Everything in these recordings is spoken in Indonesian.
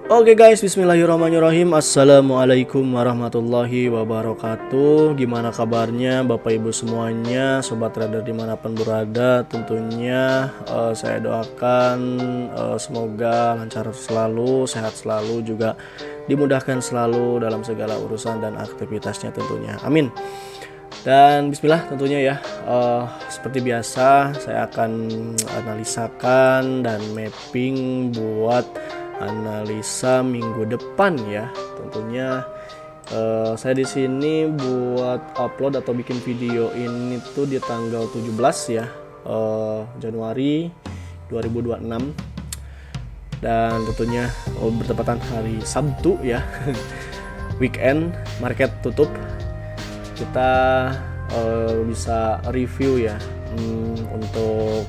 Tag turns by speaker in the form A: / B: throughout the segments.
A: Oke guys, bismillahirrahmanirrahim. Assalamualaikum warahmatullahi wabarakatuh. Gimana kabarnya Bapak Ibu semuanya, Sobat Trader dimanapun berada. Tentunya saya doakan semoga lancar selalu, sehat selalu, juga dimudahkan selalu dalam segala urusan dan aktivitasnya tentunya. Amin. Dan bismillah tentunya ya, seperti biasa saya akan analisakan dan mapping buat analisa minggu depan ya. Tentunya saya di sini buat upload atau bikin video ini tuh di tanggal 17 ya, Januari 2026. Dan tentunya bertepatan hari Sabtu ya. Weekend, market tutup. Kita bisa review ya, untuk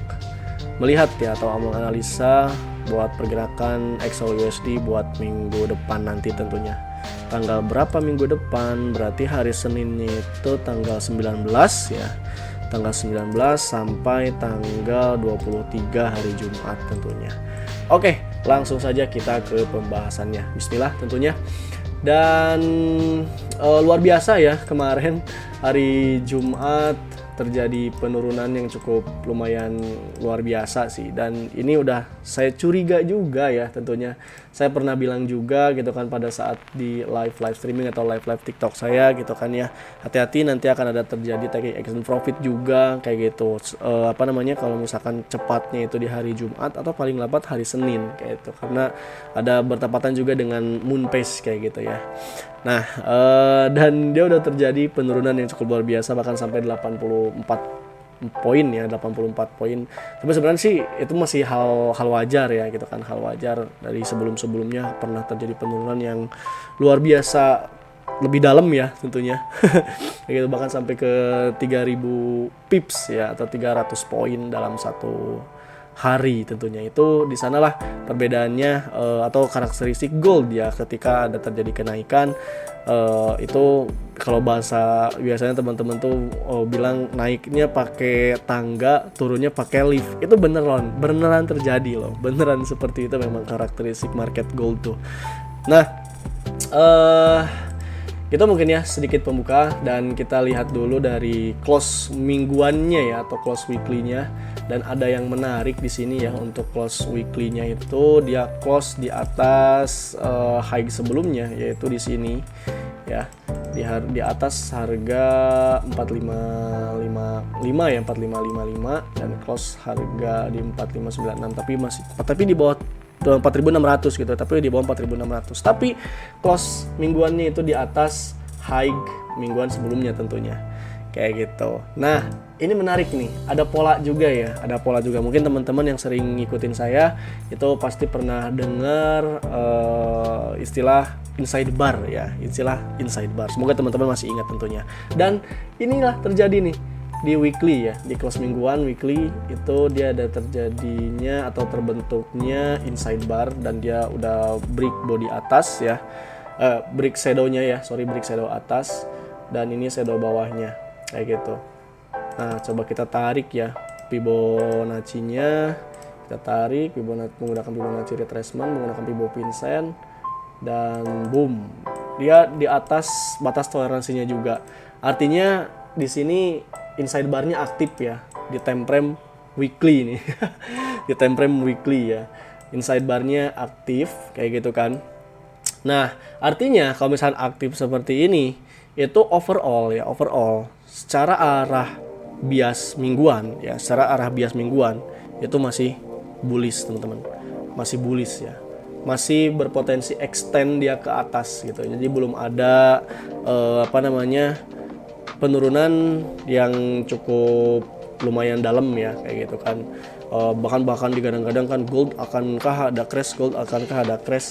A: melihat ya atau menganalisa buat pergerakan XAUUSD buat minggu depan nanti tentunya. Tanggal berapa minggu depan? Berarti hari Senin itu tanggal 19 ya. Tanggal 19 sampai tanggal 23 hari Jumat tentunya. Oke, langsung saja kita ke pembahasannya. Bismillah tentunya. Dan luar biasa ya, kemarin hari Jumat terjadi penurunan yang cukup lumayan luar biasa sih. Dan ini udah saya curiga juga ya tentunya. Saya pernah bilang juga gitu kan pada saat di live streaming atau live TikTok saya gitu kan ya. Hati-hati nanti akan ada terjadi taking action profit juga kayak gitu. Kalau misalkan cepatnya itu di hari Jumat atau paling lambat hari Senin kayak gitu. Karena ada bertepatan juga dengan moon phase kayak gitu ya. Nah, dan dia udah terjadi penurunan yang cukup luar biasa, bahkan sampai 84 poin ya, 84 poin. Tapi sebenarnya sih itu masih hal wajar ya gitu kan, hal wajar. Dari sebelumnya pernah terjadi penurunan yang luar biasa lebih dalam ya tentunya. Kayak gitu, bahkan sampai ke 3000 pips ya atau 300 poin dalam satu hari tentunya. Itu di sanalah perbedaannya atau karakteristik gold ya ketika ada terjadi kenaikan. Itu kalau bahasa biasanya teman-teman tuh bilang naiknya pakai tangga, turunnya pakai lift. Itu beneran terjadi loh, beneran seperti itu memang karakteristik market gold tuh. Nah, kita mungkin ya sedikit pembuka dan kita lihat dulu dari close mingguannya ya atau close weekly-nya. Dan ada yang menarik di sini ya, untuk close weekly-nya itu dia close di atas high sebelumnya, yaitu di sini ya, di atas harga 4555 ya, 4555, dan close harga di 4596, tapi di bawah 4.600 gitu, tapi di bawah 4.600. Tapi close mingguannya itu di atas high mingguan sebelumnya tentunya. Kayak gitu. Nah, ini menarik nih. Ada pola juga ya. Mungkin teman-teman yang sering ngikutin saya itu pasti pernah dengar istilah inside bar ya. Semoga teman-teman masih ingat tentunya. Dan inilah terjadi nih di weekly ya, di close mingguan weekly itu dia ada terjadinya atau terbentuknya inside bar, dan dia udah break body atas ya, break shadow-nya ya, break shadow atas, dan ini shadow bawahnya kayak gitu. Nah, coba kita tarik ya Fibonacci-nya, kita tarik menggunakan Fibonacci retracement, menggunakan Fibo Vincent, dan boom, dia di atas batas toleransinya juga. Artinya di sini inside bar-nya aktif ya di time frame weekly nih. Di time frame weekly ya, inside bar-nya aktif kayak gitu kan. Nah, artinya kalau misalnya aktif seperti ini itu overall secara arah bias mingguan itu masih bullish teman-teman, masih bullish ya, masih berpotensi extend dia ke atas gitu. Jadi belum ada penurunan yang cukup lumayan dalam ya kayak gitu kan. Bahkan digadang-gadang kan gold akankah ada crash,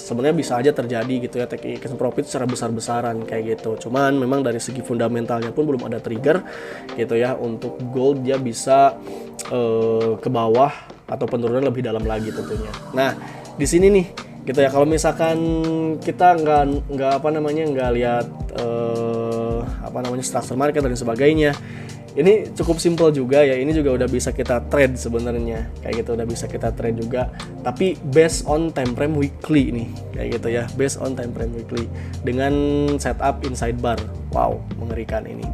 A: sebenarnya bisa aja terjadi gitu ya, take action profit secara besar-besaran kayak gitu. Cuman memang dari segi fundamentalnya pun belum ada trigger gitu ya untuk gold dia bisa ke bawah atau penurunan lebih dalam lagi tentunya. Nah, di sini nih gitu ya, kalau misalkan kita nggak lihat structure market dan sebagainya, Ini cukup simple juga ya, ini juga udah bisa kita trade sebenarnya, kayak gitu udah bisa kita trade juga, tapi based on time frame weekly nih, kayak gitu ya, based on time frame weekly dengan setup inside bar. Wow, mengerikan ini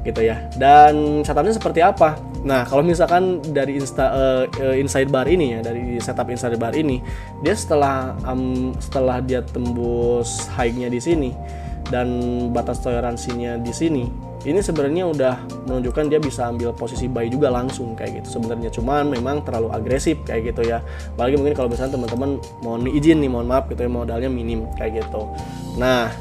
A: gitu ya. Dan setupnya seperti apa? Nah, kalau misalkan dari inside bar ini ya, dari setup inside bar ini, dia setelah dia tembus high-nya di sini dan batas toleransinya di sini, ini sebenarnya udah menunjukkan dia bisa ambil posisi buy juga langsung kayak gitu sebenarnya, cuman memang terlalu agresif kayak gitu ya. Apalagi mungkin kalau misalnya teman-teman mohon izin nih, mohon maaf gitu ya, modalnya minim kayak gitu. Nah,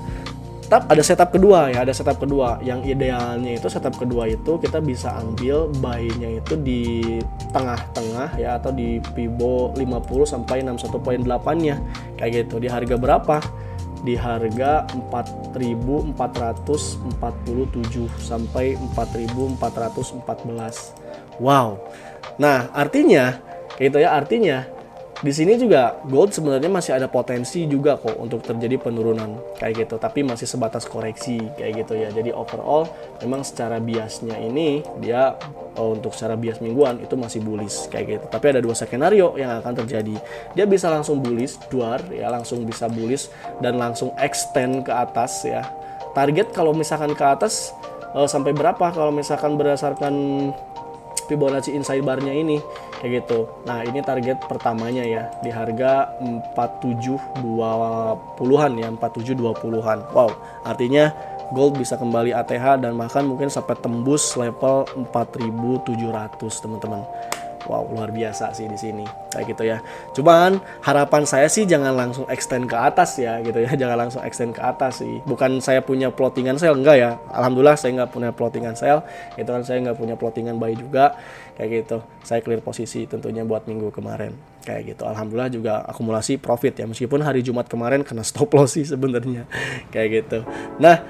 A: ada setup kedua ya, ada setup kedua yang idealnya itu setup kedua itu kita bisa ambil buy-nya itu di tengah-tengah ya, atau di Fibo 50 sampai 61.8-nya kayak gitu. Di harga berapa? Di harga 4.447 sampai 4.414. Wow. Nah, artinya kayak gitu ya, artinya di sini juga gold sebenarnya masih ada potensi juga kok untuk terjadi penurunan kayak gitu, tapi masih sebatas koreksi kayak gitu ya. Jadi overall memang secara biasnya ini dia untuk secara bias mingguan itu masih bullish kayak gitu. Tapi ada dua skenario yang akan terjadi. Dia bisa langsung bullish duar ya, langsung bisa bullish dan langsung extend ke atas ya. Target kalau misalkan ke atas sampai berapa kalau misalkan berdasarkan Fibonacci inside bar-nya ini kayak gitu. Nah, ini target pertamanya ya di harga 4720-an ya, 4720-an. Wow, artinya gold bisa kembali ATH dan bahkan mungkin sampai tembus level 4700, teman-teman. Wow, luar biasa sih di sini kayak gitu ya. Cuman harapan saya sih jangan langsung extend ke atas ya gitu ya, jangan langsung extend ke atas sih. Bukan saya punya plottingan sell, enggak ya. Alhamdulillah saya nggak punya plottingan sell, itu kan saya nggak punya plottingan buy juga kayak gitu. Saya clear posisi tentunya buat minggu kemarin kayak gitu. Alhamdulillah juga akumulasi profit ya, meskipun hari Jumat kemarin kena stop loss sih sebenarnya kayak gitu. Nah,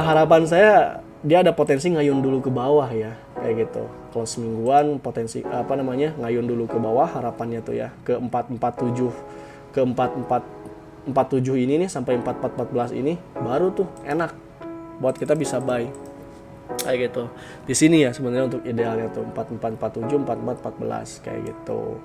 A: harapan saya dia ada potensi ngayun dulu ke bawah ya kayak gitu. Close mingguan potensi ngayun dulu ke bawah, harapannya tuh ya ke 447 ke 4447 ini nih sampai 4414 ini baru tuh enak buat kita bisa buy kayak gitu. Di sini ya sebenarnya untuk idealnya tuh 4447 4414 kayak gitu.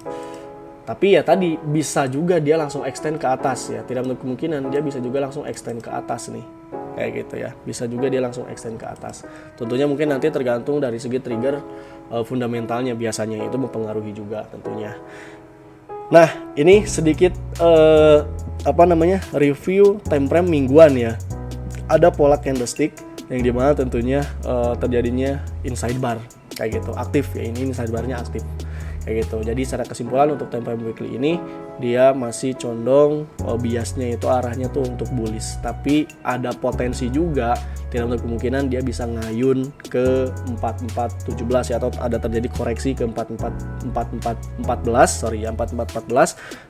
A: Tapi ya tadi bisa juga dia langsung extend ke atas ya, tidak menutup kemungkinan dia bisa juga langsung extend ke atas nih kayak gitu ya, bisa juga dia langsung extend ke atas. Tentunya mungkin nanti tergantung dari segi trigger fundamentalnya, biasanya itu mempengaruhi juga tentunya. Nah, ini sedikit review time frame mingguan ya. Ada pola candlestick yang dimana tentunya terjadinya inside bar kayak gitu, aktif ya, ini inside barnya aktif kayak gitu. Jadi secara kesimpulan untuk time frame weekly ini dia masih condong biasnya itu arahnya tuh untuk bullish, tapi ada potensi juga tidak menutup kemungkinan dia bisa ngayun ke 4417 ya, atau ada terjadi koreksi ke 4414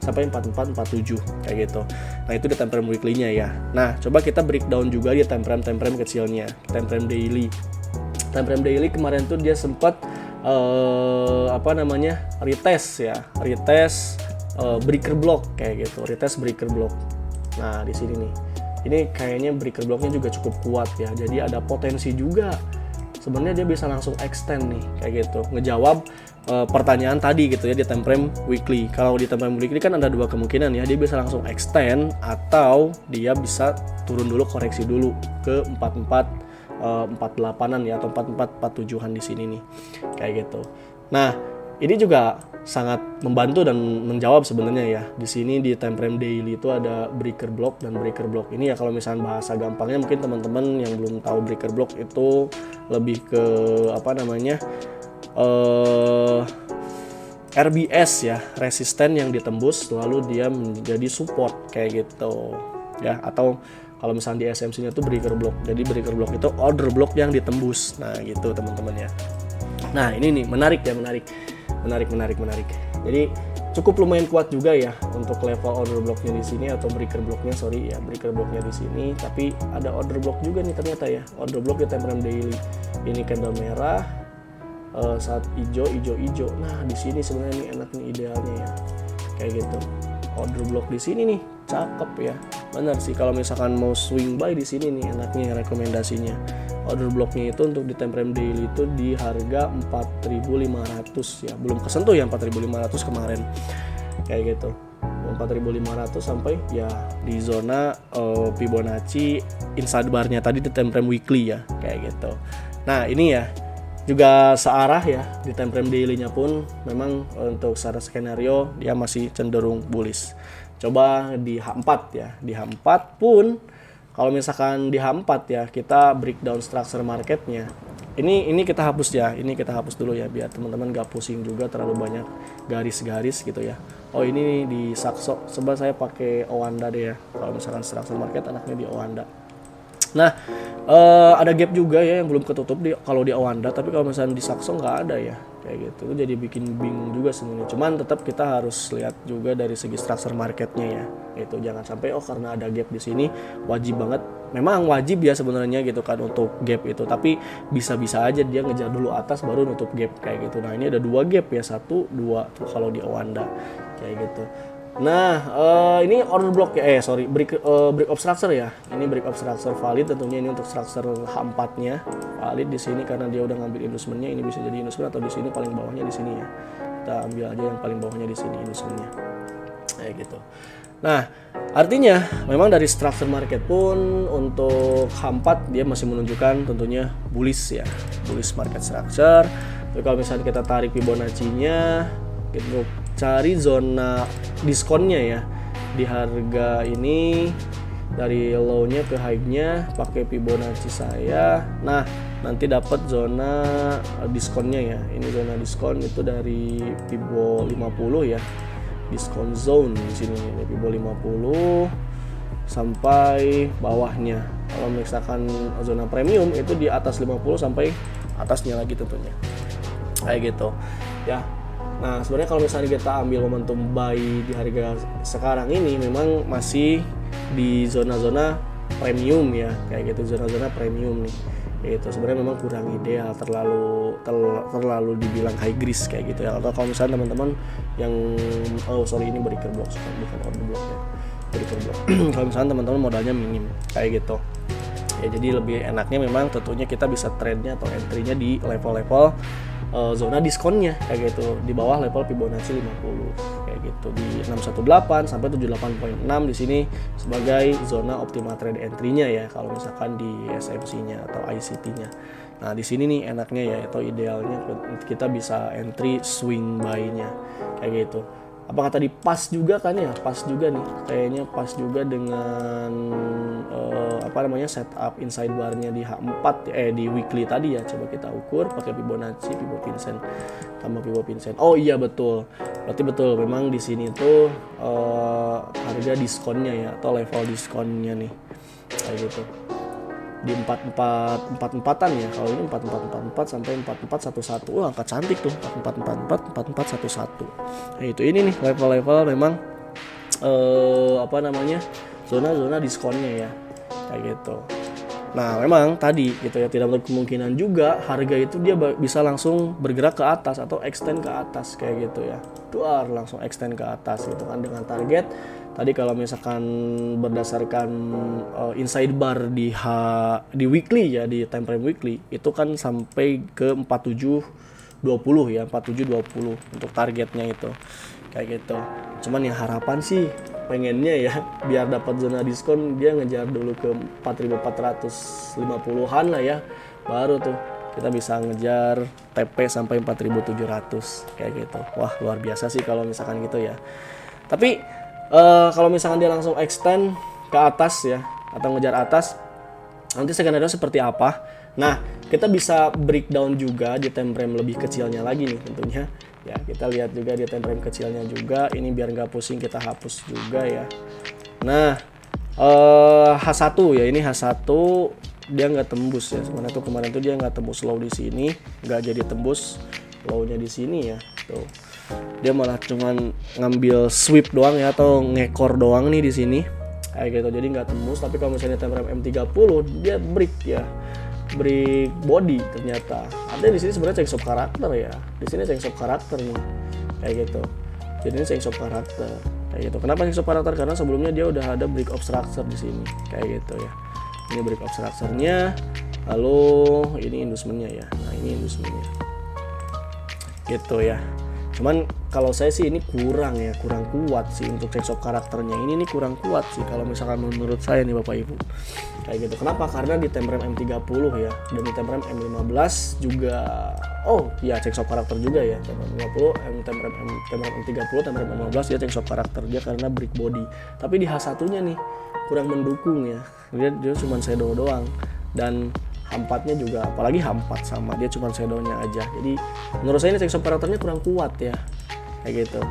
A: sampai 4447 kayak gitu. Nah, itu di time frame weekly-nya ya. Nah, coba kita breakdown juga di time frame kecilnya, time frame daily. Time frame daily kemarin tuh dia sempat retest breaker block kayak gitu, retest breaker block. Nah, di sini nih, ini kayaknya breaker blocknya juga cukup kuat ya, jadi ada potensi juga sebenarnya dia bisa langsung extend nih kayak gitu, ngejawab pertanyaan tadi gitu ya di time frame weekly. Kalau di time frame weekly kan ada dua kemungkinan ya, dia bisa langsung extend atau dia bisa turun dulu, koreksi dulu ke 48-an ya, atau 4447-an di sini nih kayak gitu. Nah, ini juga sangat membantu dan menjawab sebenarnya ya. Di sini di time frame daily itu ada breaker block, dan breaker block ini ya kalau misalnya bahasa gampangnya mungkin teman-teman yang belum tahu breaker block itu lebih ke RBS ya, resisten yang ditembus lalu dia menjadi support kayak gitu ya, atau kalau misalnya di SMC-nya tuh breaker block. Jadi breaker block itu order block yang ditembus. Nah, gitu teman-teman ya. Nah, ini nih menarik. Jadi cukup lumayan kuat juga ya untuk level order blocknya di sini, atau breaker blocknya breaker blocknya di sini. Tapi ada order block juga nih ternyata ya. Order block di time frame daily. Ini candle merah, saat hijau. Nah, di sini sebenarnya ini enak nih idealnya ya. Kayak gitu. Order block di sini nih, cakep ya. bener sih kalau misalkan mau swing buy di sini nih enaknya rekomendasinya. Order blocknya itu untuk di time frame daily itu di harga 4.500 ya, belum kesentuh ya 4.500 kemarin kayak gitu. 4.500 sampai ya di zona Fibonacci inside barnya tadi di time frame weekly ya kayak gitu. Nah ini ya juga searah ya di time frame daily-nya pun memang untuk secara skenario dia masih cenderung bullish. Coba di H4 ya, di H4 pun kalau misalkan di H4 ya kita breakdown structure marketnya. Ini kita hapus ya, ini kita hapus dulu ya biar teman-teman gak pusing juga terlalu banyak garis-garis gitu ya. Oh ini di Saxo, coba saya pakai Owanda deh ya. Kalau misalkan structure market anaknya di Owanda. Nah ada gap juga ya yang belum ketutup kalau di Owanda, tapi kalau misalkan di Saxo nggak ada ya kayak gitu. Itu jadi bikin bingung juga sebenarnya. Cuman tetap kita harus lihat juga dari segi structure marketnya ya. Itu jangan sampai karena ada gap di sini wajib banget. Memang wajib ya sebenarnya gitu kan untuk gap itu, tapi bisa-bisa aja dia ngejar dulu atas baru nutup gap kayak gitu. Nah ini ada 2 gap ya, 1, 2 tuh kalau di Owanda kayak gitu. Nah ini order block ya, break of structure ya. Ini break of structure valid tentunya, ini untuk structure H4-nya valid di sini karena dia udah ngambil inducementnya. Ini bisa jadi inducement atau di sini paling bawahnya di sini ya. Kita ambil aja yang paling bawahnya di sini inducementnya. Kayak gitu. Nah, artinya memang dari structure market pun untuk H4 dia masih menunjukkan tentunya bullish ya, bullish market structure. Tapi kalau misalnya kita tarik Fibonacci-nya, kita cari zona diskonnya ya di harga ini dari low-nya ke high-nya pakai Fibonacci saya. Nah, nanti dapat zona diskonnya ya. Ini zona diskon itu dari Fibo 50 ya. Diskon zone di sini nih, Fibo 50 sampai bawahnya. Kalau misalkan zona premium itu di atas 50 sampai atasnya lagi tentunya. Kayak gitu. Ya. Nah, sebenarnya kalau misalnya kita ambil momentum buy di harga sekarang ini memang masih di zona-zona premium ya, kayak gitu, zona-zona premium nih. Itu sebenarnya memang kurang ideal, terlalu dibilang high risk kayak gitu ya. Atau kalau misalnya teman-teman yang ini breaker block bukan order block ya, breaker block. Kalau misalnya teman-teman modalnya minim kayak gitu ya, jadi lebih enaknya memang tentunya kita bisa trade-nya atau entry-nya di level-level zona diskonnya kayak gitu, di bawah level Fibonacci 50 kayak gitu, di 618 sampai 78.6 di sini sebagai zona optimal trade entry-nya ya kalau misalkan di SMC-nya atau ICT-nya. Nah, di sini nih enaknya ya atau idealnya kita bisa entry swing buy-nya kayak gitu. Apakah tadi pas juga kan ya? Pas juga nih. Kayaknya pas juga dengan setup inside bar-nya di H4 di weekly tadi ya. Coba kita ukur pakai Fibonacci, Fibo Vincent tambah Fibo Vincent. Oh iya betul. Berarti betul memang di sini tuh harga diskonnya ya atau level diskonnya nih. Kayak gitu. Di 44-an ya. Kalau ini 4444 sampai 4411. Wah, angka cantik tuh. 4444 4411. Nah, itu ini nih level-level memang zona-zona diskonnya ya. Kayak gitu. Nah, memang tadi gitu ya, tidak menutup kemungkinan juga harga itu dia bisa langsung bergerak ke atas atau extend ke atas kayak gitu ya. Langsung extend ke atas gitu kan dengan target tadi kalau misalkan berdasarkan inside bar di weekly ya, di time frame weekly itu kan sampai ke 4720 ya, 4720 untuk targetnya itu kayak gitu. Cuman yang harapan sih pengennya ya biar dapat zona diskon dia ngejar dulu ke 4450-an lah ya, baru tuh kita bisa ngejar TP sampai 4700 kayak gitu. Wah, luar biasa sih kalau misalkan gitu ya. Tapi kalau misalkan dia langsung extend ke atas ya atau ngejar atas, nanti skenario seperti apa? Nah, kita bisa breakdown juga di time frame lebih kecilnya lagi nih tentunya. Ya, kita lihat juga di time frame kecilnya juga. Ini biar nggak pusing kita hapus juga ya. Nah, H1 ya, ini H1 dia nggak tembus ya. Sebenarnya tuh kemarin tuh dia nggak tembus low di sini, nggak jadi tembus low-nya di sini ya. Tuh. Dia malah cuman ngambil sweep doang ya atau ngekor doang nih di sini. Kayak gitu. Jadi nggak tembus, tapi kalau misalnya time frame M30 dia break ya. Break body ternyata. Ada di sini sebenarnya change of karakter ya. Di sini change of karakter nih. Kayak gitu. Jadi ini change of karakter kayak gitu. Kenapa check swap karakter? Karena sebelumnya dia udah ada break of structure di sini kayak gitu ya. Ini break of structure-nya, lalu ini inducementnya ya. Nah ini inducementnya gitu ya. Cuman kalau saya sih ini kurang kuat sih untuk check swap karakternya. Ini nih kurang kuat sih kalau misalkan menurut saya nih Bapak Ibu. Kayak gitu. Kenapa? Karena di Temrem M30 ya, dan di Temrem M15 juga check swap karakter juga ya. Temrem M30, Temrem M15 dia check swap karakter dia karena brick body. Tapi di H1-nya nih kurang mendukung ya. Dia cuma shadow doang, dan H4-nya juga, apalagi H4 sama dia cuma shadownya aja. Jadi menurut saya ini check swap karakternya kurang kuat ya, kayak gitu.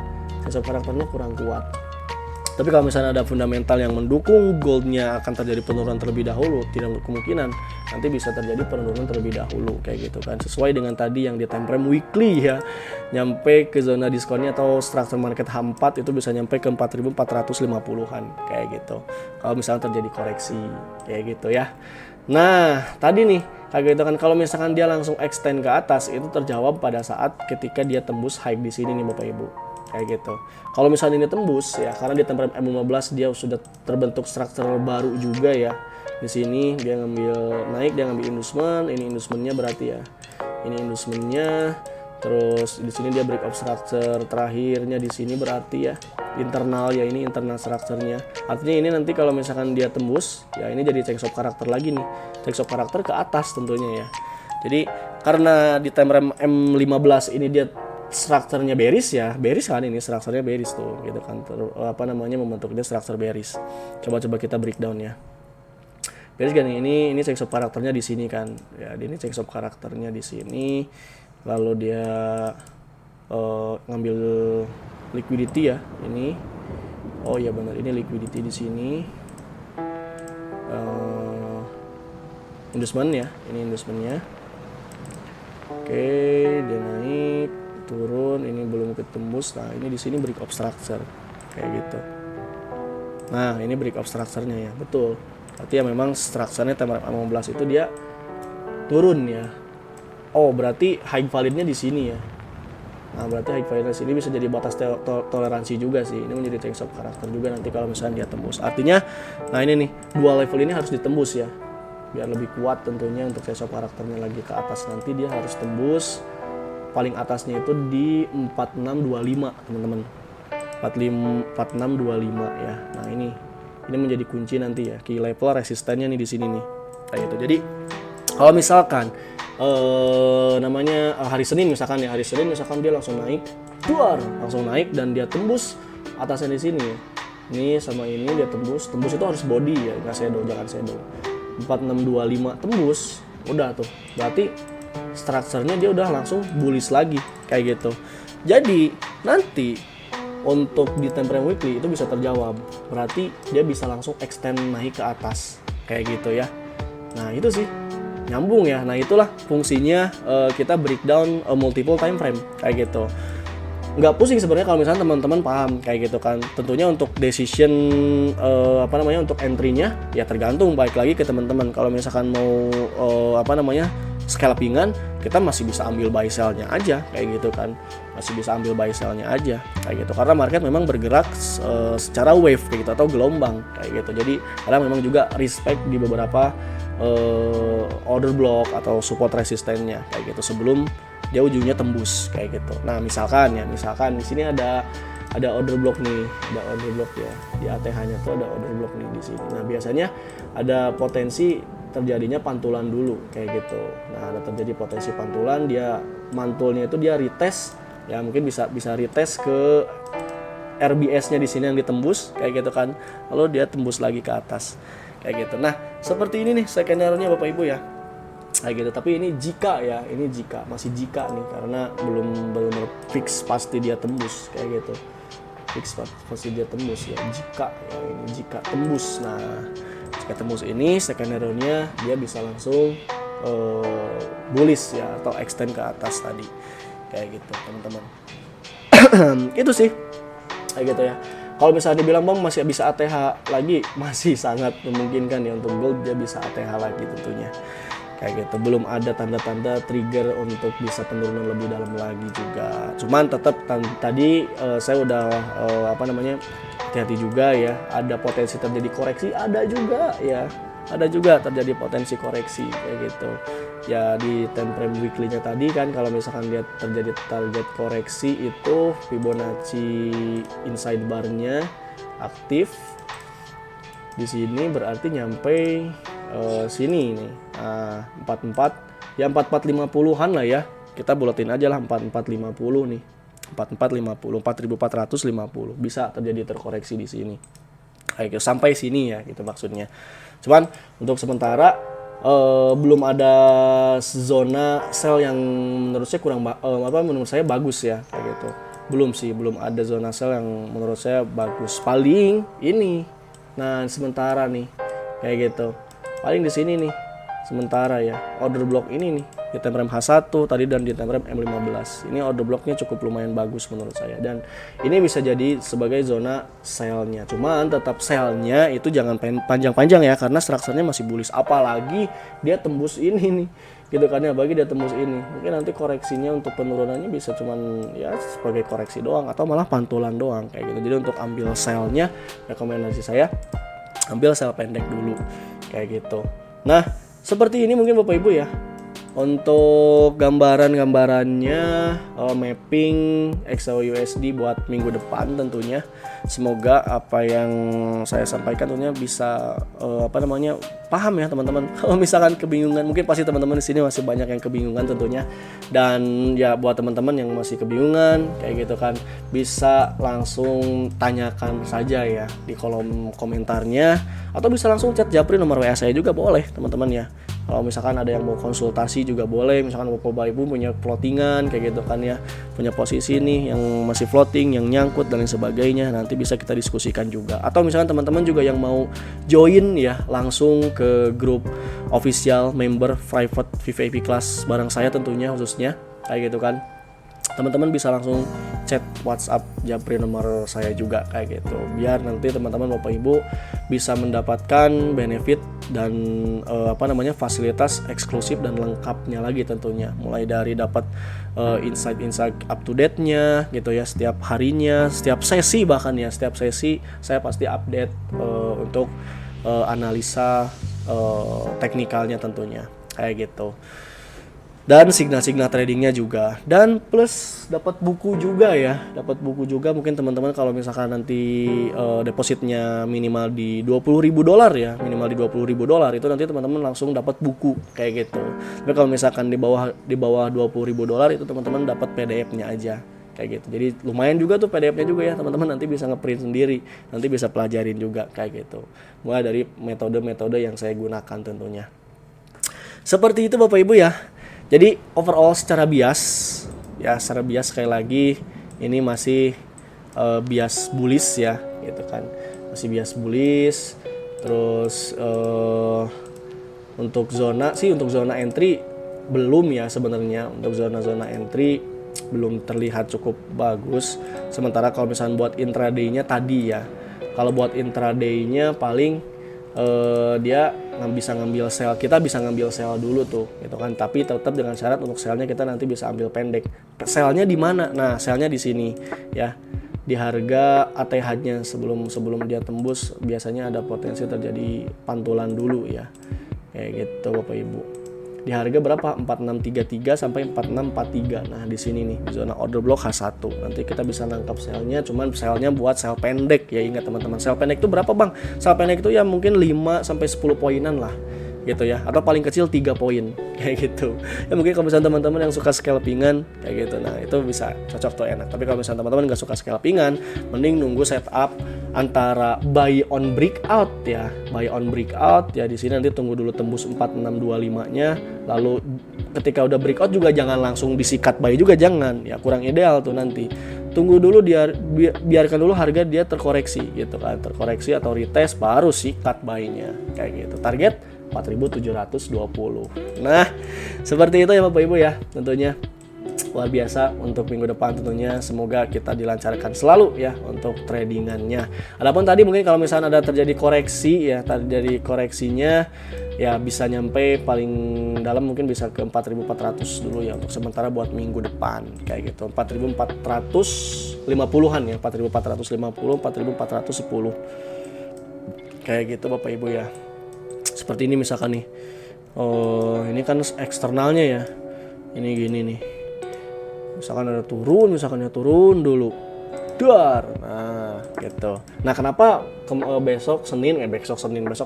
A: Check swap karakternya kurang kuat. Tapi kalau misalnya ada fundamental yang mendukung goldnya akan terjadi penurunan terlebih dahulu, tidak kemungkinan nanti bisa terjadi penurunan terlebih dahulu kayak gitu kan. Sesuai dengan tadi yang di time frame weekly ya, nyampe ke zona diskonnya atau structure market H4 itu bisa nyampe ke 4.450-an kayak gitu. Kalau misalnya terjadi koreksi kayak gitu ya. Nah, tadi nih kayak gitu kan, kalau misalkan dia langsung extend ke atas itu terjawab pada saat ketika dia tembus high di sini nih Bapak Ibu. Kayak gitu. Kalau misalnya ini tembus ya, karena di tempat M15 dia sudah terbentuk struktur baru juga ya. Di sini dia ngambil naik, dia ngambil inducement, ini inducementnya berarti ya. Ini inducementnya, terus di sini dia break of structure terakhirnya di sini berarti ya internal ya, ini internal strukturnya. Artinya ini nanti kalau misalkan dia tembus ya, ini jadi check swap karakter lagi nih. Check swap karakter ke atas tentunya ya. Jadi karena di time M15 ini dia strukturnya bearish ya, bearish kan, ini strukturnya bearish tuh gitu kan, membentuk dia struktur bearish. Coba kita breakdown ya. Bearish kan, ini check swap karakternya di sini kan ya, ini check swap karakternya di sini, lalu dia ngambil liquidity ya, ini benar, ini liquidity di sini, inducement ya, ini inducementnya. Oke, dia naik turun, ini belum ketembus. Nah ini di sini break of structure kayak gitu. Nah ini break of structure-nya ya, betul. Berarti ya memang structure-nya Temrem 15 itu dia turun ya. Berarti high value-nya di sini ya. Nah berarti high value di sini bisa jadi batas toleransi juga sih. Ini menjadi check swap karakter juga nanti kalau misalnya dia tembus. Artinya, nah ini nih dua level ini harus ditembus ya, biar lebih kuat tentunya untuk check swap karakternya lagi ke atas. Nanti dia harus tembus paling atasnya itu di 4625 teman-teman, 4625 ya. Nah ini menjadi kunci nanti ya, key level resistennya nih di sini nih kayak gitu. Jadi kalau misalkan hari Senin misalkan dia langsung naik, langsung naik dan dia tembus atasnya di sini ya. Ini sama ini dia tembus itu harus body ya, nggak shadow, jangan shadow. 4625 tembus, udah tuh berarti strukturnya dia udah langsung bullish lagi kayak gitu. Jadi nanti untuk di time frame weekly itu bisa terjawab, berarti dia bisa langsung extend naik ke atas kayak gitu ya. Nah itu sih nyambung ya. Nah itulah fungsinya kita breakdown multiple time frame kayak gitu. Nggak pusing sebenarnya kalau misalnya teman-teman paham kayak gitu kan. Tentunya untuk decision untuk entry-nya ya tergantung, baik lagi ke teman-teman. Kalau misalkan mau scalpingan, kita masih bisa ambil buy sell-nya aja kayak gitu kan, masih bisa ambil buy sell-nya aja kayak gitu, karena market memang bergerak secara wave kayak gitu atau gelombang kayak gitu. Jadi karena memang juga respect di beberapa order block atau support resistennya kayak gitu sebelum dia ujungnya tembus kayak gitu. Nah misalkan di sini ada order block nih, ada order block ya di ATH-nya tuh ada order block nih di sini. Nah biasanya ada potensi terjadinya pantulan dulu kayak gitu. Nah ada terjadi potensi pantulan, dia mantulnya itu dia retest ya, mungkin bisa retest ke RBS-nya di sini yang ditembus kayak gitu kan, lalu dia tembus lagi ke atas kayak gitu. Nah seperti ini nih skenario-nya Bapak Ibu ya kayak gitu. Tapi ini masih jika nih, karena belum benar fix pasti dia tembus kayak gitu. Fix pasti dia tembus ya, jika tembus. Nah jika tembus ini skenario-nya dia bisa langsung bullish ya, atau extend ke atas tadi kayak gitu teman-teman. Itu sih kayak gitu ya. Kalau misalnya dibilang Bang masih bisa ATH lagi, masih sangat memungkinkan ya untuk gold dia bisa ATH lagi tentunya kayak gitu. Belum ada tanda-tanda trigger untuk bisa penurunan lebih dalam lagi juga. Cuman tetap tadi saya udah hati-hati juga ya, ada potensi terjadi koreksi, ada juga ya, ada juga terjadi potensi koreksi kayak gitu ya. Di time frame weekly-nya tadi kan, kalau misalkan lihat terjadi target koreksi itu Fibonacci inside bar-nya aktif di sini, berarti nyampe sini nih, 44 ya, 4450-an lah ya, kita buletin aja lah 4450 nih, 4450 bisa terjadi terkoreksi di sini kayak gitu, sampai sini ya gitu maksudnya. Cuman untuk sementara belum ada zona sell yang menurut saya menurut saya bagus ya kayak gitu. Belum ada zona sell yang menurut saya bagus. Paling ini, nah sementara nih kayak gitu, paling di sini nih sementara ya, order block ini nih di time frame H1 tadi dan di time frame M15. Ini order blocknya cukup lumayan bagus menurut saya, dan ini bisa jadi sebagai zona sell-nya. Cuman tetap sell-nya itu jangan panjang-panjang ya, karena strukturnya masih bullish, apalagi dia tembus ini nih gitu kan ya, bagi dia tembus ini mungkin nanti koreksinya untuk penurunannya bisa cuman ya sebagai koreksi doang atau malah pantulan doang kayak gitu. Jadi untuk ambil sell-nya, rekomendasi saya ambil sell pendek dulu kayak gitu. Nah seperti ini mungkin Bapak Ibu ya untuk gambarannya, mapping XAUUSD buat minggu depan tentunya. Semoga apa yang saya sampaikan tentunya bisa paham ya teman-teman. Kalau misalkan kebingungan, mungkin pasti teman-teman di sini masih banyak yang kebingungan tentunya. Dan ya buat teman-teman yang masih kebingungan kayak gitu kan, bisa langsung tanyakan saja ya di kolom komentarnya, atau bisa langsung chat Japri, nomor WA saya juga boleh teman-teman ya. Kalau misalkan ada yang mau konsultasi juga boleh, misalkan Bapak Ibu punya plottingan kayak gitu kan ya, punya posisi nih yang masih floating, yang nyangkut dan lain sebagainya, nanti bisa kita diskusikan juga. Atau misalkan teman-teman juga yang mau join ya, langsung ke grup official member private VIP kelas bareng saya tentunya khususnya kayak gitu kan, teman-teman bisa langsung chat WhatsApp Japri nomor saya juga kayak gitu, biar nanti teman-teman Bapak Ibu bisa mendapatkan benefit dan fasilitas eksklusif dan lengkapnya lagi tentunya, mulai dari dapat insight up to date-nya gitu ya, setiap harinya, setiap sesi, bahkan ya setiap sesi saya pasti update untuk analisa teknikalnya tentunya kayak gitu. Dan signal-signal tradingnya juga, dan plus dapat buku juga ya, mungkin teman-teman kalau misalkan nanti depositnya minimal di $20.000 ya, minimal di $20.000 itu nanti teman-teman langsung dapat buku kayak gitu. Tapi kalau misalkan di bawah $20.000 itu teman-teman dapat PDF-nya aja kayak gitu. Jadi lumayan juga tuh PDF-nya juga ya teman-teman, nanti bisa ngeprint sendiri, nanti bisa pelajarin juga kayak gitu, mulai dari metode-metode yang saya gunakan tentunya. Seperti itu Bapak Ibu ya. Jadi overall secara bias sekali lagi ini masih bias bullish ya gitu kan, masih bias bullish. Terus untuk zona entry belum ya sebenarnya, untuk zona entry belum terlihat cukup bagus. Sementara kalau misalnya buat intraday-nya tadi ya, kalau buat intraday-nya paling dia bisa ngambil sell, kita bisa ngambil sell dulu tuh gitu kan, tapi tetap dengan syarat untuk sellnya kita nanti bisa ambil pendek. Sellnya di mana? Nah sellnya di sini ya, di harga ATH-nya sebelum dia tembus biasanya ada potensi terjadi pantulan dulu ya kayak gitu Bapak Ibu. Di harga berapa? 4633 sampai 4643. Nah, di sini nih, di zona order block H1. Nanti kita bisa nangkap sell-nya, cuman sell-nya buat sell pendek ya. Ingat teman-teman, sell pendek itu berapa, Bang? Sell pendek itu ya mungkin 5 sampai 10 poinan lah gitu ya, atau paling kecil 3 poin kayak gitu ya. Mungkin kalau misalnya teman-teman yang suka scalpingan kayak gitu, nah itu bisa cocok tuh, enak. Tapi kalau misalnya teman-teman nggak suka scalpingan, mending nunggu setup antara buy on breakout ya, di sini nanti tunggu dulu tembus 4625 nya, lalu ketika udah breakout juga jangan langsung disikat buy juga, jangan ya, kurang ideal tuh. Nanti tunggu dulu biarkan dulu harga dia terkoreksi gitu kan, terkoreksi atau retest baru sikat buy-nya kayak gitu. Target 4.720. Nah, seperti itu ya Bapak Ibu ya tentunya. luar biasa untuk minggu depan tentunya. Semoga kita dilancarkan selalu ya untuk tradingannya. Adapun tadi mungkin kalau misalnya ada terjadi koreksi ya, terjadi koreksinya ya bisa nyampe paling dalam mungkin bisa ke 4.400 dulu ya untuk sementara buat minggu depan kayak gitu. 4.450-an ya, 4.450, 4.410 kayak gitu Bapak Ibu ya. Seperti ini misalkan nih, ini kan eksternalnya ya, ini gini nih, misalkan ada turun, misalkan ya turun dulu, dar, nah gitu. Nah kenapa besok Senin, besok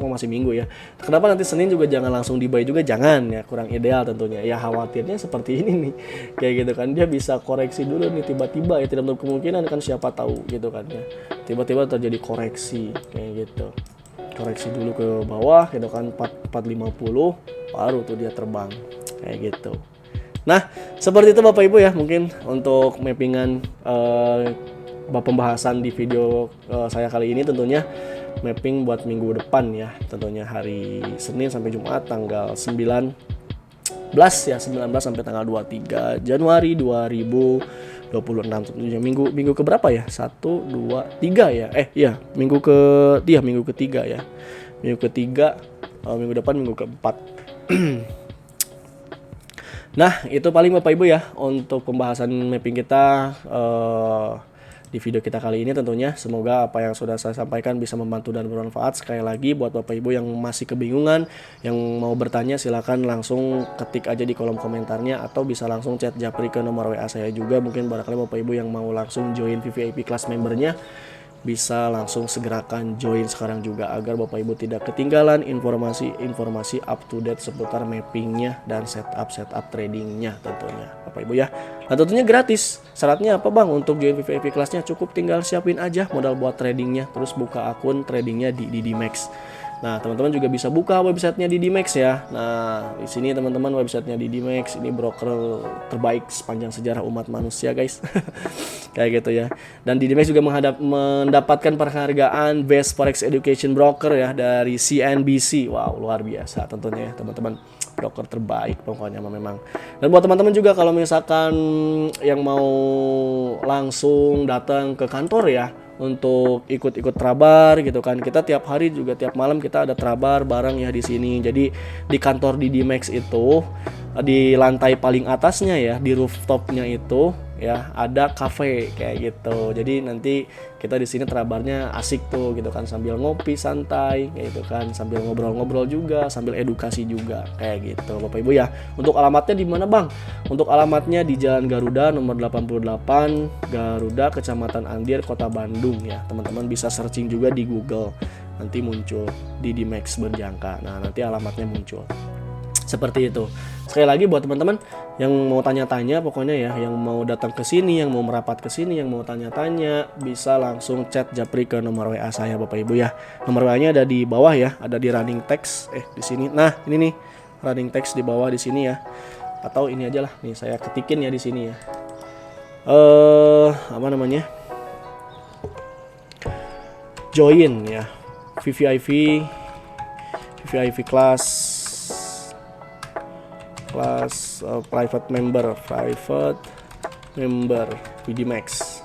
A: masih Minggu ya, kenapa nanti Senin juga jangan langsung di buy juga, jangan ya, kurang ideal tentunya ya. Khawatirnya seperti ini nih, kayak gitu kan, dia bisa koreksi dulu nih tiba-tiba ya, tidak menutup kemungkinan kan, siapa tahu gitu kan ya, tiba-tiba terjadi koreksi kayak gitu. Koreksi dulu ke bawah gitu kan, 450 baru tuh dia terbang kayak gitu. Nah seperti itu Bapak Ibu ya, mungkin untuk mappingan pembahasan di video saya kali ini, tentunya mapping buat minggu depan ya, tentunya hari Senin sampai Jumat tanggal 19 ya, 19 sampai tanggal 23 Januari 2026 tentunya. Minggu ke berapa ya? 1 2 3 ya. Minggu ketiga ya. Minggu ketiga, minggu depan minggu keempat. Nah, itu paling Bapak Ibu ya untuk pembahasan mapping kita di video kita kali ini tentunya. Semoga apa yang sudah saya sampaikan bisa membantu dan bermanfaat. Sekali lagi buat Bapak Ibu yang masih kebingungan, yang mau bertanya, silakan langsung ketik aja di kolom komentarnya, atau bisa langsung chat japri ke nomor WA saya juga. Mungkin barangkali Bapak Ibu yang mau langsung join VVIP kelas membernya, bisa langsung segerakan join sekarang juga, agar Bapak Ibu tidak ketinggalan informasi up to date seputar mappingnya dan setup tradingnya tentunya Bapak Ibu ya. Nah tentunya gratis. Syaratnya apa Bang untuk join VVIP kelasnya? Cukup tinggal siapin aja modal buat tradingnya, terus buka akun tradingnya di DDMax. Nah, teman-teman juga bisa buka websitenya DDMax ya. Nah, di sini teman-teman websitenya DDMax, ini broker terbaik sepanjang sejarah umat manusia, guys. Kayak gitu ya. Dan DDMax juga mendapatkan penghargaan Best Forex Education Broker ya dari CNBC. Wow, luar biasa tentunya ya, teman-teman. Broker terbaik pokoknya memang. Dan buat teman-teman juga kalau misalkan yang mau langsung datang ke kantor ya, untuk ikut-ikut trabar gitu kan. Kita tiap hari juga tiap malam kita ada trabar bareng ya di sini. Jadi di kantor DDMax itu di lantai paling atasnya ya, di rooftopnya itu ya ada cafe kayak gitu. Jadi nanti kita di sini trabarnya asik tuh gitu kan, sambil ngopi santai kayak gitu kan, sambil ngobrol-ngobrol juga, sambil edukasi juga kayak gitu Bapak Ibu ya. Untuk alamatnya di mana Bang? Untuk alamatnya di Jalan Garuda nomor 88, Garuda, Kecamatan Andir, Kota Bandung ya. Teman-teman bisa searching juga di Google, nanti muncul DDMax Berjangka. Nah, nanti alamatnya muncul. Seperti itu. Sekali lagi buat teman-teman yang mau tanya-tanya pokoknya ya, yang mau datang ke sini, yang mau merapat ke sini, yang mau tanya-tanya, bisa langsung chat japri ke nomor WA saya Bapak Ibu ya. Nomor WA-nya ada di bawah ya, ada di running text di sini. Nah, ini nih running text di bawah di sini ya. Atau ini aja lah, nih saya ketikin ya di sini ya. Apa namanya? Join ya. VVIP kelas private member DDMax.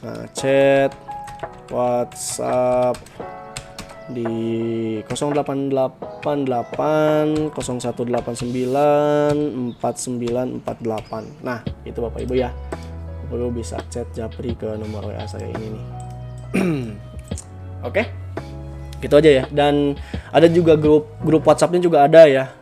A: Nah, chat WhatsApp di 0888 0189 4948. Nah, itu Bapak Ibu ya. Bapak Ibu bisa chat japri ke nomor WA saya ini nih. Oke. Gitu aja ya. Dan ada juga grup WhatsApp-nya juga ada ya.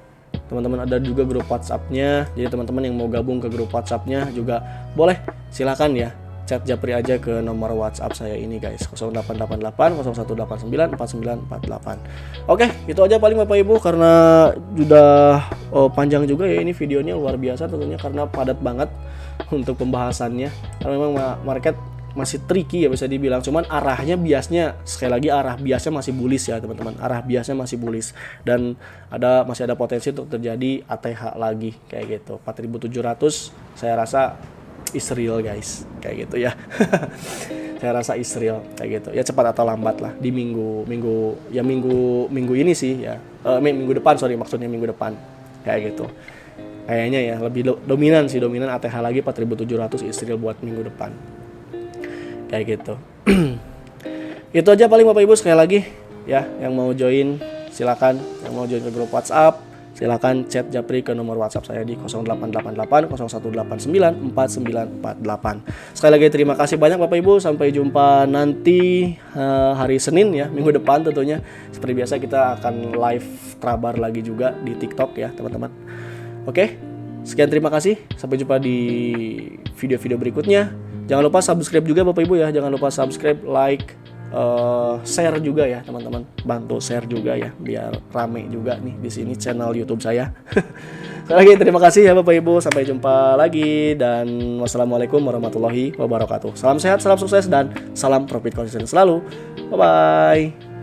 A: Teman-teman, ada juga grup WhatsApp-nya. Jadi teman-teman yang mau gabung ke grup WhatsApp-nya juga boleh, silakan ya. Chat japri aja ke nomor WhatsApp saya ini guys, 0888 0189 4948. Oke, itu aja paling Bapak Ibu, karena sudah panjang juga ya ini videonya, luar biasa tentunya karena padat banget untuk pembahasannya. Karena memang market masih tricky ya bisa dibilang, cuman arahnya biasnya, sekali lagi arah biasnya masih bullish ya teman-teman, arah biasnya masih bullish, dan masih ada potensi untuk terjadi ATH lagi kayak gitu. 4.700 saya rasa is real guys, kayak gitu ya. Saya rasa is real kayak gitu ya, cepat atau lambat lah di minggu ini sih ya, minggu depan maksudnya minggu depan kayak gitu. Kayaknya ya lebih dominan sih, dominan ATH lagi 4.700 Israel buat minggu depan. Kayak gitu. Itu aja paling Bapak Ibu, sekali lagi ya, yang mau join silakan, yang mau join ke grup WhatsApp silakan chat Japri ke nomor WhatsApp saya di 0888 0189 4948. Sekali lagi terima kasih banyak Bapak Ibu, sampai jumpa nanti hari Senin ya, minggu depan tentunya. Seperti biasa kita akan live Trabar lagi juga di TikTok ya teman-teman. Oke, sekian terima kasih, sampai jumpa di video-video berikutnya. Jangan lupa subscribe juga Bapak Ibu ya, jangan lupa subscribe, like, share juga ya teman-teman, bantu share juga ya biar rame juga nih di sini channel YouTube saya. Sekali lagi terima kasih ya Bapak Ibu, sampai jumpa lagi dan wassalamualaikum warahmatullahi wabarakatuh. Salam sehat, salam sukses dan salam profit konsisten selalu. Bye bye.